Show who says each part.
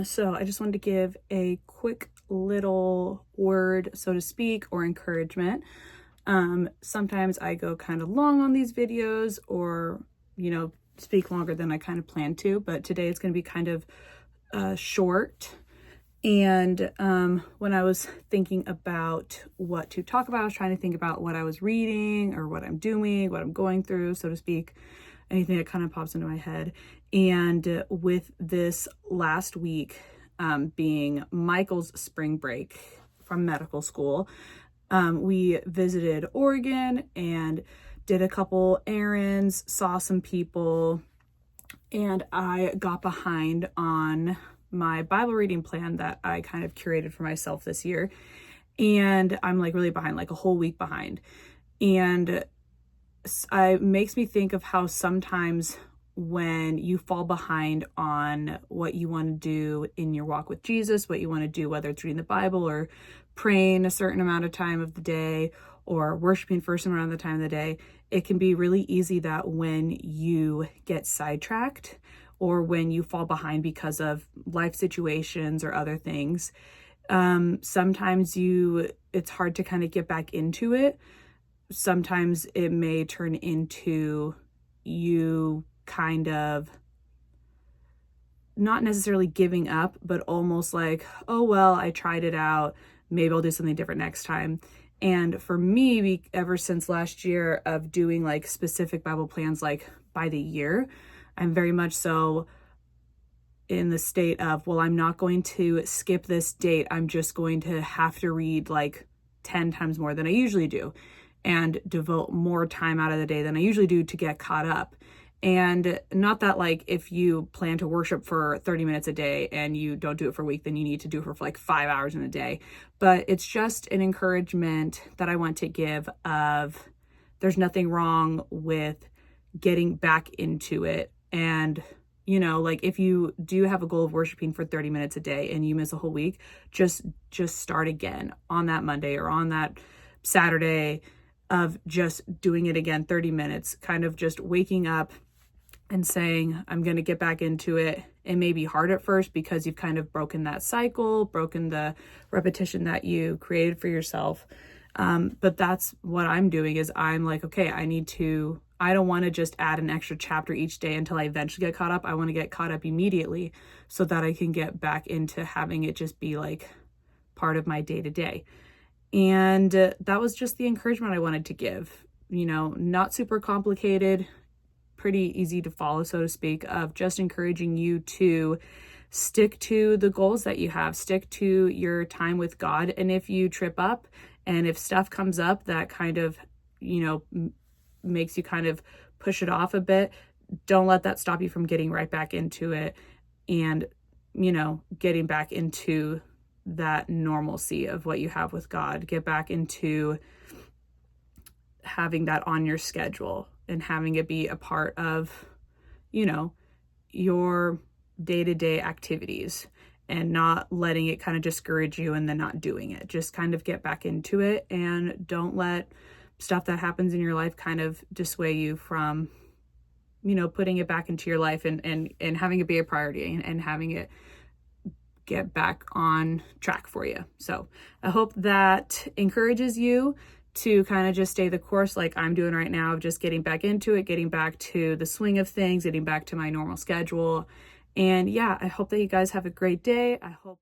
Speaker 1: So I just wanted to give a quick little word, so to speak, or encouragement. Sometimes I go kind of long on these videos or, speak longer than I kind of plan to, but today it's going to be kind of short. And when I was thinking about what to talk about, I was trying to think about what I was reading or what I'm doing, what I'm going through, so to speak, anything that kind of pops into my head. And with this last week being Michael's spring break from medical school, we visited Oregon and did a couple errands, saw some people, and I got behind on my Bible reading plan that I kind of curated for myself this year. And I'm like really behind, like a whole week behind. And it makes me think of how sometimes when you fall behind on what you want to do in your walk with Jesus, what you want to do, whether it's reading the Bible or praying a certain amount of time of the day or worshiping for some amount of the time of the day, it can be really easy that when you get sidetracked or when you fall behind because of life situations or other things, sometimes it's hard to kind of get back into it. Sometimes it may turn into you kind of not necessarily giving up, but almost like, oh, well, I tried it out. Maybe I'll do something different next time. And for me, ever since last year of doing like specific Bible plans, like by the year, I'm very much so in the state of, well, I'm not going to skip this date. I'm just going to have to read like 10 times more than I usually do and devote more time out of the day than I usually do to get caught up. And not that like if you plan to worship for 30 minutes a day and you don't do it for a week, then you need to do it for like 5 hours in a day. But it's just an encouragement that I want to give of there's nothing wrong with getting back into it. And, like if you do have a goal of worshiping for 30 minutes a day and you miss a whole week, just start again on that Monday or on that Saturday of just doing it again, 30 minutes, kind of just waking up and saying, I'm going to get back into it. It may be hard at first because you've kind of broken that cycle, broken the repetition that you created for yourself. But that's what I'm doing is I'm like, okay, I don't want to just add an extra chapter each day until I eventually get caught up. I want to get caught up immediately so that I can get back into having it just be like part of my day to day. And that was just the encouragement I wanted to give, not super complicated, pretty easy to follow, so to speak, of just encouraging you to stick to the goals that you have, stick to your time with God. And if you trip up and if stuff comes up that kind of, makes you kind of push it off a bit, don't let that stop you from getting right back into it and, getting back into that normalcy of what you have with God. Get back into having that on your schedule and having it be a part of, your day-to-day activities and not letting it kind of discourage you and then not doing it. Just kind of get back into it and don't let stuff that happens in your life kind of dissuade you from, putting it back into your life and having it be a priority and having it get back on track for you. So I hope that encourages you to kind of just stay the course like I'm doing right now of just getting back into it, getting back to the swing of things, getting back to my normal schedule. And yeah, I hope that you guys have a great day. I hope